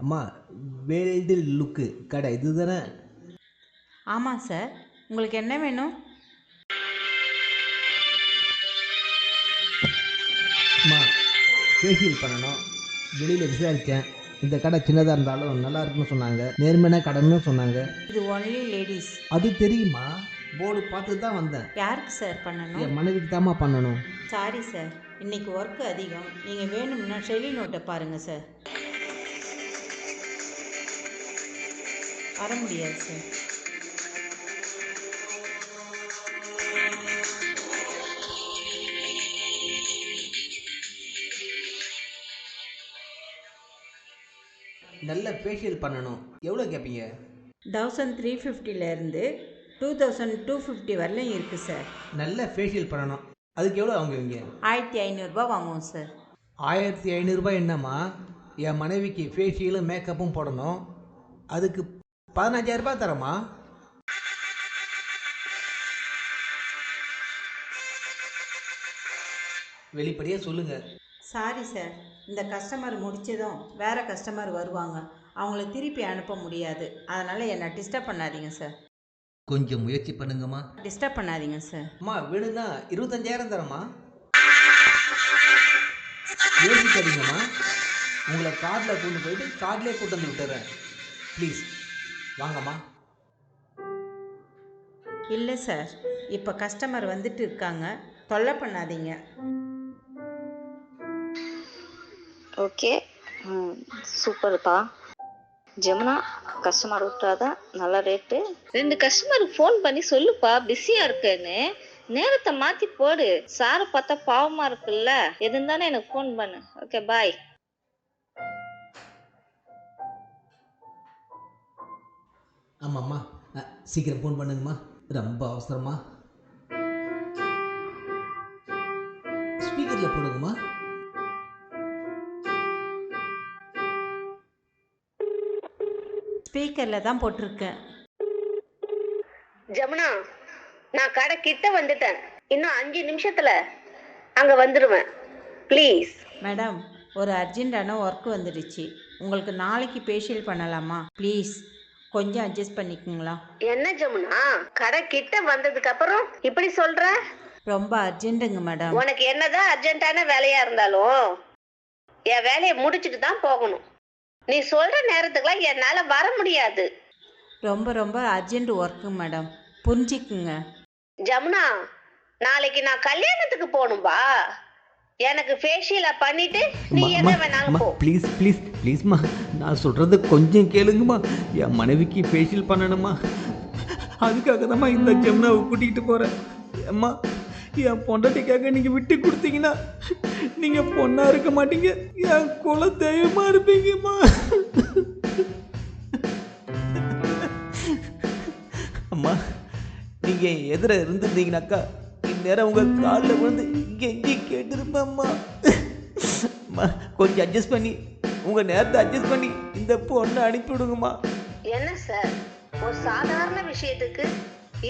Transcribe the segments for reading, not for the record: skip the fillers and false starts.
அம்மா, வேல்டு லுக்கு கடை இது தானே? ஆமாம் சார், உங்களுக்கு என்ன வேணும்? அம்மா, ஃபேஷியல் பண்ணணும். வெளியில் விசாரித்தேன். இந்த கடை சின்னதாக இருந்தாலும் நல்லா இருக்குன்னு சொன்னாங்க. நேர்மையான கடைன்னு சொன்னாங்க. இது ஒன்லி லேடிஸ். அது தெரியுமா? போர்டு பார்த்து தான் வந்தேன். யாருக்கு சார் பண்ணணும்? என் மனைவிக்கு தாம்மா பண்ணணும். சாரி சார், இன்றைக்கி ஒர்க்கு அதிகம். நீங்கள் வேணும்னா ஷெலி நோட்டை பாருங்கள் சார். வர முடியாது சார். நல்ல ஃபேஷியல் பண்ணணும். எவ்வளோ கேட்பீங்க? 1350லேருந்து 2250 வரலையும் இருக்குது சார். நல்ல ஃபேஷியல் பண்ணணும். அதுக்கு எவ்வளோ வாங்குவீங்க? 1500 வாங்குவோம் சார். 1500 என்னம்மா? என் மனைவிக்கு ஃபேஷியலும் மேக்கப்பும் போடணும். அதுக்கு 15000 தரமா? வெளிப்படையாக சொல்லுங்கள். சாரி சார், இந்த கஸ்டமர் முடித்ததும் வேறு கஸ்டமர் வருவாங்க. அவங்கள திருப்பி அனுப்ப முடியாது. அதனால் என்னை டிஸ்டர்ப் பண்ணாதீங்க சார். கொஞ்சம் முயற்சி பண்ணுங்கம்மா. டிஸ்டர்ப் பண்ணாதீங்க சார். அம்மா, வேணும்னா 25000 தரமா? யோசிக்காதீங்கம்மா. உங்களை கார்டில் கொண்டு போயிட்டு கார்டிலே கூட்டு வந்து விட்டுறேன். ப்ளீஸ் வாங்கம்மா. இல்லை சார், இப்போ கஸ்டமர் வந்துட்டு இருக்காங்க, தொல்லை பண்ணாதீங்க. ஓகே, சூப்பர்ப்பா. ஜமுனா, கஸ்டமர் விட்டாதான் நல்ல ரேட்டு. 2 கஸ்டமருக்கு ஃபோன் பண்ணி சொல்லுப்பா பிஸியா இருக்கேன்னு. நேரத்தை மாத்தி போடு. சாரை பார்த்தா பாவமா இருக்குல்ல. எது இருந்தானே எனக்கு ஃபோன் பண்ணு. ஓகே, பாய். ஆமாம்மா, சீக்கிரம் ஃபோன் பண்ணுங்கம்மா. ரொம்ப அவசரமா. ஸ்பீக்கரில் போடுங்கம்மா. ஸ்பீக்கரில் தான் போட்டிருக்கேன். ஜமுனா, நான் கடை கிட்ட வந்துட்டேன். இன்னும் 5 நிமிஷத்துல அங்க வந்துடுவேன். ப்ளீஸ். மேடம், ஒரு அர்ஜென்ட்டான ஒர்க் வந்துடுச்சு. உங்களுக்கு நாளைக்கு ஃபேஷியல் பண்ணலாமா? ப்ளீஸ் கொஞ்சம் அட்ஜஸ்ட் பண்ணிக்கோங்களா? என்ன ஜமுனா, கடை கிட்ட வந்ததுக்கு அப்புறம் இப்படி சொல்ற? ரொம்ப அர்ஜென்ட்டுங்க மேடம். உனக்கு என்னதான் அர்ஜென்ட்டான வேலையா இருந்தாலும் என் வேலையை முடிச்சுட்டு தான் போகணும். நீ சொல்ற நேரத்துக்குலாம் என்னால வர முடியாது. ரொம்ப ரொம்ப அர்ஜென்ட் ஒர்க்கு மேடம், புரிஞ்சுக்குங்க. ஜமுனா, நாளைக்கு நான் கல்யாணத்துக்கு போகணும்பா. எனக்கு ஃபேஷியலை பண்ணிட்டு நீ என்ன வேணாலும் போ. ப்ளீஸ் ப்ளீஸ் ப்ளீஸ்மா, நான் சொல்கிறது கொஞ்சம் கேளுங்கம்மா. என் மனைவிக்கு ஃபேஷியல் பண்ணணுமா? அதுக்காக தான்மா இந்த ஜமுனாவை கூட்டிகிட்டு போகிறேன். அம்மா, என் பொண்டாட்டிக்காக நீங்கள் விட்டு கொடுத்தீங்கன்னா நீங்கள் பொண்ணாக இருக்க மாட்டீங்க, என் குல தெய்வமாக இருப்பீங்கம்மா. அம்மா, நீங்கள் எதிர இருந்திருந்தீங்கனாக்கா இந்நேரம் உங்கள் காலில் விழுந்து கெஞ்சி கேட்டிருப்பேம்மா. அம்மா, கொஞ்சம் அட்ஜஸ்ட் பண்ணி உங்கள் நேரத்தை அட்ஜஸ்ட் பண்ணி இந்த பொண்ணை அனுப்பிவிடுங்கம்மா. என்ன சார், ஒரு சாதாரண விஷயத்துக்கு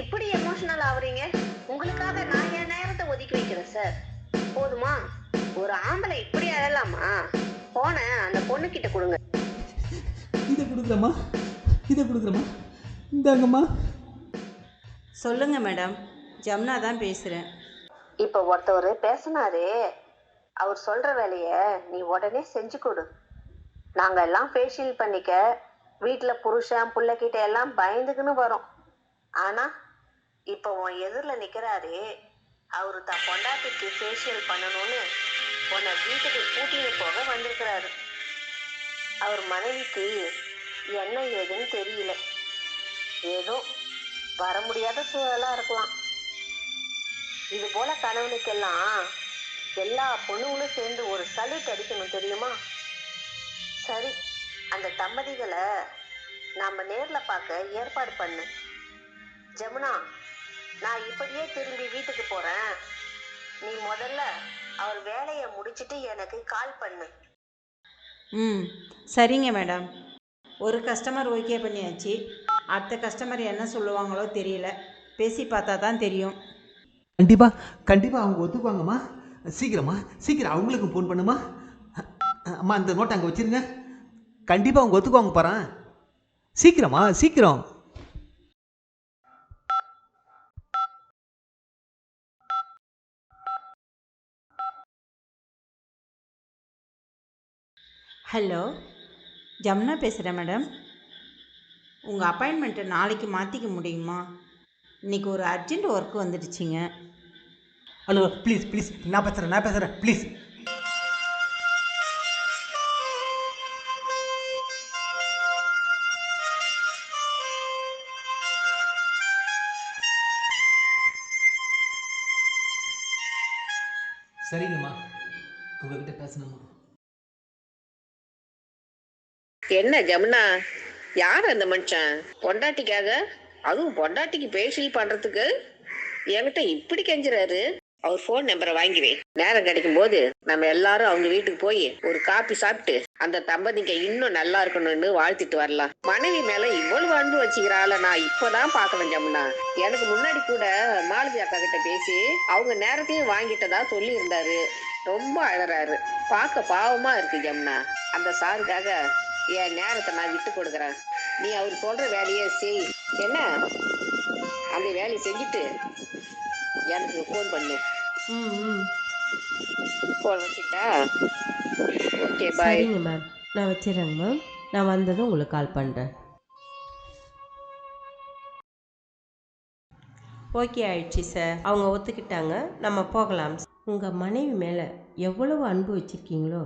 இப்படி எமோஷனல் ஆகுறீங்க? உங்களுக்காக நான் என் நேரத்தை ஒதுக்கி வைக்கிறேன் சார். போதுமா? ஒரு ஆம்பளை இப்படி அழலாமா? போன அந்த பொண்ணு கிட்ட கொடுங்க. இதை கொடுக்குறேம்மா, இதை கொடுக்குறேம்மா, இந்தாங்கம்மா. சொல்லுங்கள் மேடம், ஜமுனா தான் பேசுகிறேன். இப்போ ஒருத்தவர் பேசினாரு, அவர் சொல்ற வேலைய நீ உடனே செஞ்சு கொடு. நாங்க எல்லாம் ஃபேஷியல் பண்ணிக்க வீட்டில் புருஷன் பிள்ளைகிட்ட எல்லாம் பயந்துக்குன்னு வரோம். ஆனா இப்போ உன் எதிரில் நிற்கிறாரு, அவரு தான் பொண்டாட்டிக்கு ஃபேஷியல் பண்ணணும்னு உன்னை வீட்டுக்கு கூட்டின்னு போக வந்திருக்கிறாரு. அவர் மனைவிக்கு என்ன ஏதுன்னு தெரியல. ஏதோ வர முடியாத சூழலா இருக்கலாம். இது போல கணவனுக்கெல்லாம் எல்லா பொண்ணுங்களும் சேர்ந்து ஒரு சல்யூட் அடிக்கணும், தெரியுமா? சரி, அந்த தம்பதிகளை நாம நேர்ல பார்க்க ஏற்பாடு பண்ணு. ஜமுனா, நான் இப்படியே திரும்பி வீட்டுக்கு போறேன். நீ முதல்ல அவர் வேலையை முடிச்சிட்டு எனக்கு கால் பண்ணு. சரிங்க மேடம். ஒரு கஸ்டமர் ஓகே பண்ணியாச்சு. அடுத்த கஸ்டமர் என்ன சொல்லுவாங்களோ தெரியல, பேசி பார்த்தா தான் தெரியும். கண்டிப்பாக கண்டிப்பாக அவங்க ஒத்துக்குவாங்கம்மா. சீக்கிரம் அவங்களுக்கு ஃபோன் பண்ணுமா. அம்மா இந்த நோட்டை அங்கே வச்சிருங்க. கண்டிப்பாக அவங்க ஒத்துக்குவாங்க பாறேன். சீக்கிரமா சீக்கிரம். ஹலோ, ஜமுனா பேசுகிறேன் மேடம். உங்கள் அப்பாயின்மெண்ட்டை நாளைக்கு மாற்றிக்க முடியுமா? இன்றைக்கி ஒரு அர்ஜென்ட் ஒர்க் வந்துடுச்சிங்க. ஹலோ ப்ளீஸ் ப்ளீஸ், நான் பேசுகிறேன் ப்ளீஸ். சரிங்கம்மா, உங்ககிட்ட பேசணுமா? என்ன ஜமுனா, யார் அந்த மனுஷன்? பொண்டாட்டிக்காக, அதுவும் பொண்டாட்டிக்கு ஃபேஷியல் பண்றதுக்கு என்கிட்ட இப்படி கெஞ்சுறாரு. அவர் ஃபோன் நம்பரை வாங்கி வை. நேரம் கிடைக்கும் போது நம்ம எல்லாரும் அவங்க வீட்டுக்கு போய் ஒரு காபி சாப்பிட்டு அந்த தம்பதிங்க இன்னும் நல்லா இருக்கணும்னு வாழ்த்திட்டு வரலாம். மனைவி மேல இவ்வளவு அன்பு வச்சுக்கிறாள் நான் இப்பதான் பாக்கணும் ஜமுனா. எனக்கு முன்னாடி கூட மாலதி அக்கா கிட்ட பேசி அவங்க நேரத்தையும் வாங்கிட்டதா சொல்லி இருந்தாரு. ரொம்ப அழறாரு. பார்க்க பாவமா இருக்கு ஜமுனா. அந்த சாருக்காக என் நேரத்தை நான் விட்டு கொடுக்குறேன். நீ அவர் சொல்ற வேலையை செய். என்ன, அந்த வேலையை செஞ்சுட்டு எனக்கு ஃபோன் பண்ணு. ஃபோன் வச்சுட்டா? ஓகே, பாய். சரிங்க மேம், நான் வச்சிடுறேங்க மேம். நான் வந்ததும் உங்களுக்கு கால் பண்ணுறேன். ஓகே ஆயிடுச்சு சார், அவங்க ஒத்துக்கிட்டாங்க, நம்ம போகலாம். உங்கள் மனைவி மேலே எவ்வளவு அன்பு வச்சுருக்கீங்களோ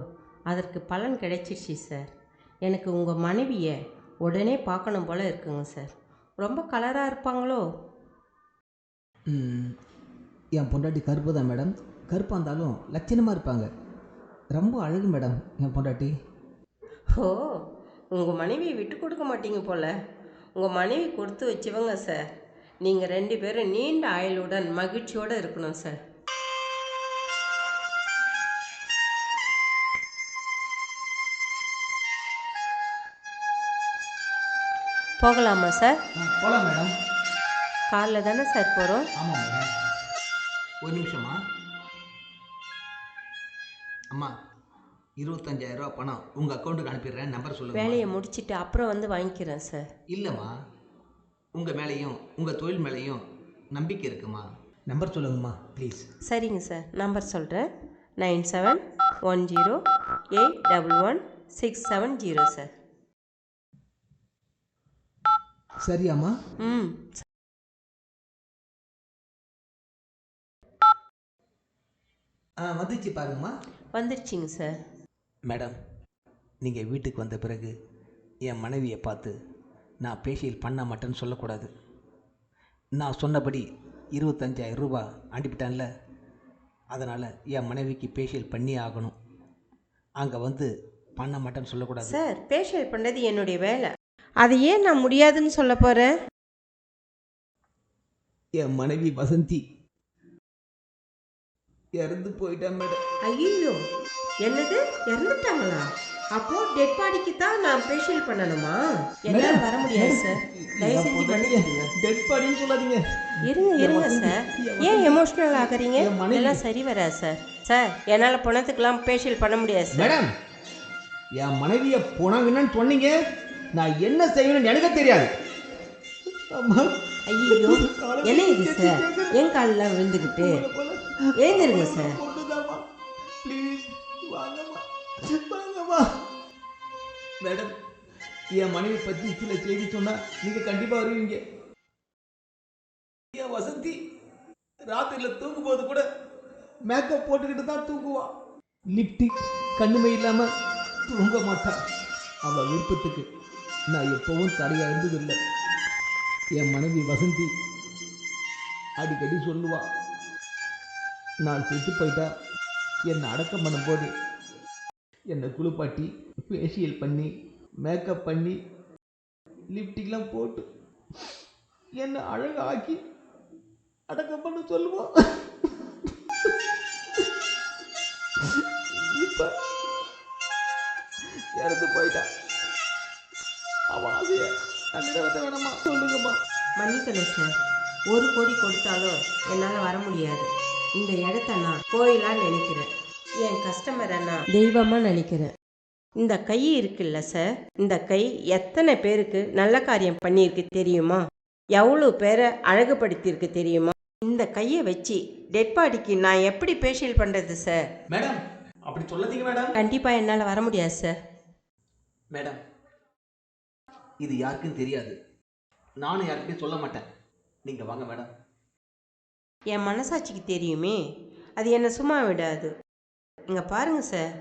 அதற்கு பலன் கிடைச்சிருச்சு சார். எனக்கு உங்கள் மனைவியை உடனே பார்க்கணும் போல் இருக்குங்க சார். ரொம்ப கலராக இருப்பாங்களோ? என் பொண்டாட்டி கருப்பு தான் மேடம். கருப்பாக இருந்தாலும் லட்சணமாக இருப்பாங்க. ரொம்ப அழகு மேடம் என் பொண்டாட்டி. ஓ, உங்கள் மனைவியை விட்டு கொடுக்க மாட்டீங்க போல். உங்கள் மனைவி கொடுத்து வச்சுவங்க சார். நீங்கள் 2 பேரும் நீண்ட ஆயுளுடன் மகிழ்ச்சியோடு இருக்கணும் சார். போகலாமா சார்? போகலாம் மேடம். காரில் தானே சார் போகிறோம்? ஆமாம் மேடம். ஒரு நிமிஷமா. அம்மா, 25,000 பணம் உங்கள் அக்கௌண்ட்டுக்கு அனுப்பிடுறேன். நம்பர் சொல்லுங்கள். வேலையை முடிச்சுட்டு அப்புறம் வந்து வாங்கிக்கிறேன் சார். இல்லைம்மா, உங்கள் மேலேயும் உங்கள் தொழில் மேலேயும் நம்பிக்கை இருக்குமா. நம்பர் சொல்லுங்கம்மா ப்ளீஸ். சரிங்க சார், நம்பர் சொல்கிறேன். 9710811670 சார். சரியாம்மா? வந்துச்சு பாருங்கம்மா. வந்துடுச்சிங்க சார். மேடம், நீங்கள் வீட்டுக்கு வந்த பிறகு என் மனைவியை பார்த்து நான் ஃபேஷியல் பண்ண மாட்டேன்னு சொல்லக்கூடாது. நான் சொன்னபடி 25,000 ரூபா அனுப்பிட்டேன்ல, அதனால் என் மனைவிக்கு ஃபேஷியல் பண்ணி ஆகணும். அங்கே வந்து பண்ண மாட்டேன்னு சொல்லக்கூடாது. சார், ஃபேஷியல் பண்ணுறது என்னுடைய வேலை. அதை ஏன் நான் முடியாதுன்னு சொல்ல போகிறேன்? என் மனைவி வசந்தி இறந்து போயிட்டேன் மேடம். ஐயோ, என்னது, இறந்துட்டாங்களா? அப்போ டெட் பாடிக்கு தான் நான் ஃபேஷியல் பண்ணணுமா? என்னால் வர முடியாது சார். தயவு செஞ்சு பண்ணிடுங்க. டெட் பாடின்னு சொல்லாதீங்க. இருங்க சார், ஏன் எமோஷ்னல் ஆகுறீங்க? எல்லாம் சரி வராது சார். சார், என்னால் பணத்துக்கெல்லாம் ஃபேஷியல் பண்ண முடியாது சார். மேடம், என் மனைவியை போனாங்கன்னு சொன்னீங்க. நான் என்ன செய்யணும்னு எனக்கு தெரியாது. ஐயோ, என்ன இது சார்? என் காலில் விழுந்துக்கிட்டு எழுந்திருங்க சார். மேடம், என் மனைவி பற்றி சில செய்தி சொன்னா நீங்க கண்டிப்பா வருவீங்க. என் வசந்தி ராத்திரியில் தூங்கும் போது கூட மேக்கப் போட்டுக்கிட்டு தான் தூங்குவா. லிப்டிக் கண்ணுமை இல்லாம தூங்க மாட்டா. அவ விருப்பத்துக்கு நான் எப்பவும் தடையா இருந்ததில்லை. என் மனைவி வசந்தி அடிக்கடி சொல்லுவா, நான் செத்து போயிட்டா என்னை அடக்கம் பண்ணும்போது என்னை குளிப்பாட்டி ஃபேஷியல் பண்ணி மேக்கப் பண்ணி லிப்டிக்லாம் போட்டு என்னை அழகாக்கி அடக்கம் பண்ண சொல்லுவோம். இப்ப இறந்து போயிட்டா. அவ ஆசைய நிறைவேற்ற வேணாமா? சொல்லுங்கம்மா. மன்னிக்கணும் சார், 1 கோடி கொடுத்தாலும் என்னால் வர முடியாது. இந்த இடத்த நான் கோயிலாக நினைக்கிறேன். என் கஸ்டமரை நான் தெய்வமாக நினைக்கிறேன். இந்த கை இருக்குல்ல சார், இந்த கை எத்தனை பேருக்கு நல்ல காரியம் பண்ணியிருக்கு தெரியுமா? எவ்வளோ பேரை அழகுபடுத்தியிருக்கு தெரியுமா? இந்த கையை வச்சு டெட் பாடிக்கு நான் எப்படி ஃபேஷியல் பண்ணுறது சார்? மேடம் அப்படி சொல்லாதீங்க மேடம். கண்டிப்பாக என்னால் வர முடியாது சார். மேடம் இது யாருக்கும் தெரியாது, நானும் யாருக்கும் சொல்ல மாட்டேன். நீங்கள் வாங்க மேடம். என் மனசாட்சிக்கு தெரியுமே, அது என்னை சும்மா விடாது. இங்கே பாருங்கள் சார்,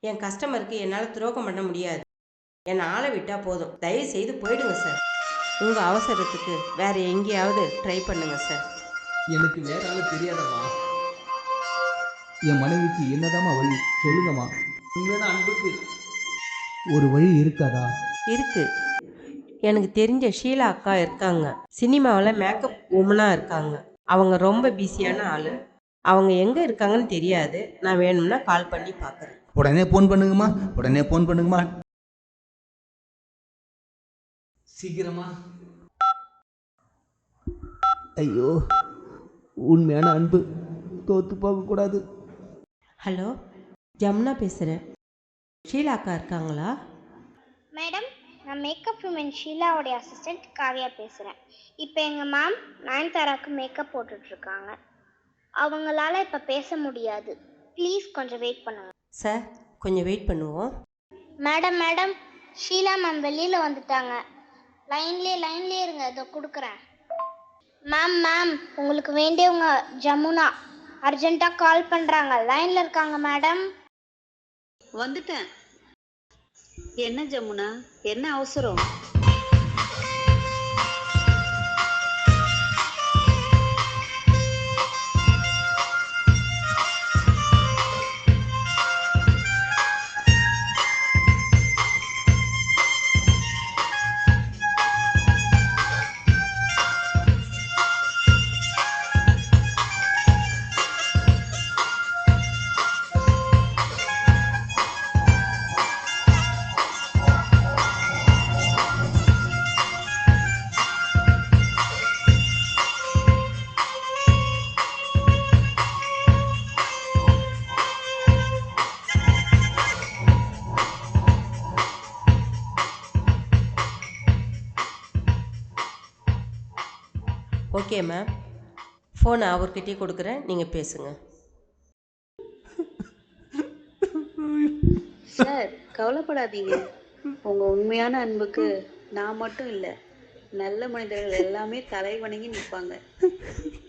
என் கஸ்டமருக்கு என்னால் துரோகம் பண்ண முடியாது. என்னை ஆளை விட்டால் போதும், தயவு செய்து போயிடுங்க சார். உங்கள் அவசரத்துக்கு வேறு எங்கேயாவது ட்ரை பண்ணுங்கள் சார். எனக்கு வேற ஆள் தெரியாதம்மா. என் மனைவிக்கு என்னதாம்மா வழி சொல்லுங்கம்மா. உண்மையான அன்புக்கு ஒரு வழி இருக்காதா? இருக்கு. எனக்கு தெரிஞ்ச ஷீலா அக்கா இருக்காங்க, சினிமாவில் மேக்கப் உமனாக இருக்காங்க. அவங்க ரொம்ப பிஸியான ஆள். அவங்க எங்கே இருக்காங்கன்னு தெரியாது. நான் வேணும்னா கால் பண்ணி பார்க்குறேன். உடனே ஃபோன் பண்ணுங்கம்மா, உடனே ஃபோன் பண்ணுங்கம்மா, சீக்கிரமா. ஐயோ, உண்மையான அன்பு தோற்று போகக்கூடாது. ஹலோ, ஜமுனா பேசுகிறேன். ஷீலா அக்கா இருக்காங்களா? மேடம், நான் மேக்கப் உமன் ஷீலாவோடைய அசிஸ்டண்ட் காவியா பேசுகிறேன். இப்போ எங்கள் மேம் நயன்தாராக்கு மேக்கப் போட்டுட்ருக்காங்க. அவங்களால இப்போ பேச முடியாது. ப்ளீஸ் கொஞ்சம் வெயிட் பண்ணுங்க. சார், கொஞ்சம் வெயிட் பண்ணுவோம். மேடம் ஷீலா மேம் வெளியில் வந்துட்டாங்க. லைன்லேயே இருங்க, இதோ கொடுக்குறேன். மேம் உங்களுக்கு வேண்டியவங்க ஜமுனா அர்ஜென்ட்டாக கால் பண்ணுறாங்க. லைனில் இருக்காங்க மேடம். வந்துட்டேன். என்ன ஜமுனா, என்ன அவசரம்? ஓகே மேம், ஃபோனை அவர்கிட்டயே கொடுக்குறேன், நீங்கள் பேசுங்க. சார் கவலைப்படாதீங்க. உங்க உண்மையான அன்புக்கு நான் மட்டும் இல்லை, நல்ல மனிதர்கள் எல்லாமே தலை வணங்கி நிற்பாங்க.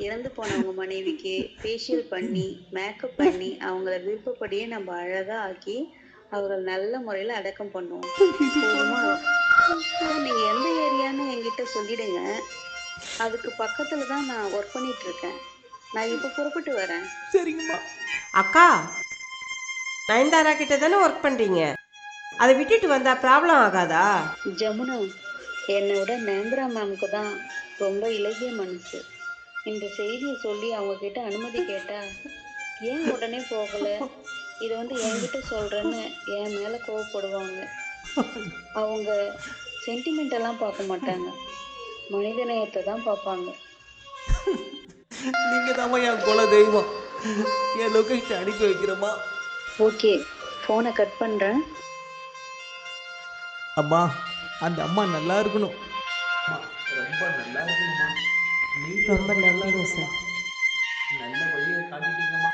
இறந்து போனவங்க மனைவிக்கு ஃபேஷியல் பண்ணி மேக்கப் பண்ணி அவங்கள விருப்பப்படியே நம்ம அழகாக ஆக்கி அவர்கள் நல்ல முறையில் அடக்கம் பண்ணுவோம். போதுமா? நீங்கள் எந்த ஏரியான்னு என்கிட்ட சொல்லிடுங்க. அதுக்கு பக்கத்தில் தான் நான் ஒர்க் பண்ணிட்டு இருக்கேன். நான் இப்போ புறப்பட்டு வரேன். சரிங்கம்மா. அக்கா, நயன்தாரா கிட்ட தானே ஒர்க் பண்ணுறீங்க, அதை விட்டுட்டு வந்தால் ப்ராப்ளம் ஆகாதா? ஜமுனா, என்னை விட நயன்தாரா மேமுக்கு தான் ரொம்ப இலகிய மனசு. இந்த செய்தியை சொல்லி அவங்க கிட்ட அனுமதி கேட்டா ஏன் உடனே போகலை, இதை என்கிட்ட சொல்கிறேன்னு என் மேலே கோவப்படுவாங்க. அவங்க சென்டிமெண்டெல்லாம் பார்க்க மாட்டாங்க, மனிதநேயத்தை தான் பார்ப்பாங்க. நீங்கள் தான் என் குல தெய்வம். என் லொக்கேஷன் அனுப்பி வைக்கிறேம்மா. ஓகே, ஃபோனை கட் பண்ணுறேன். அம்மா, அந்த அம்மா நல்லா இருக்கணும். அம்மா, ரொம்ப நல்லா இருக்கணும்மா. நீங்க ரொம்ப நன்றிங்க சார். நல்ல வழியை காட்டிட்டீங்கம்மா.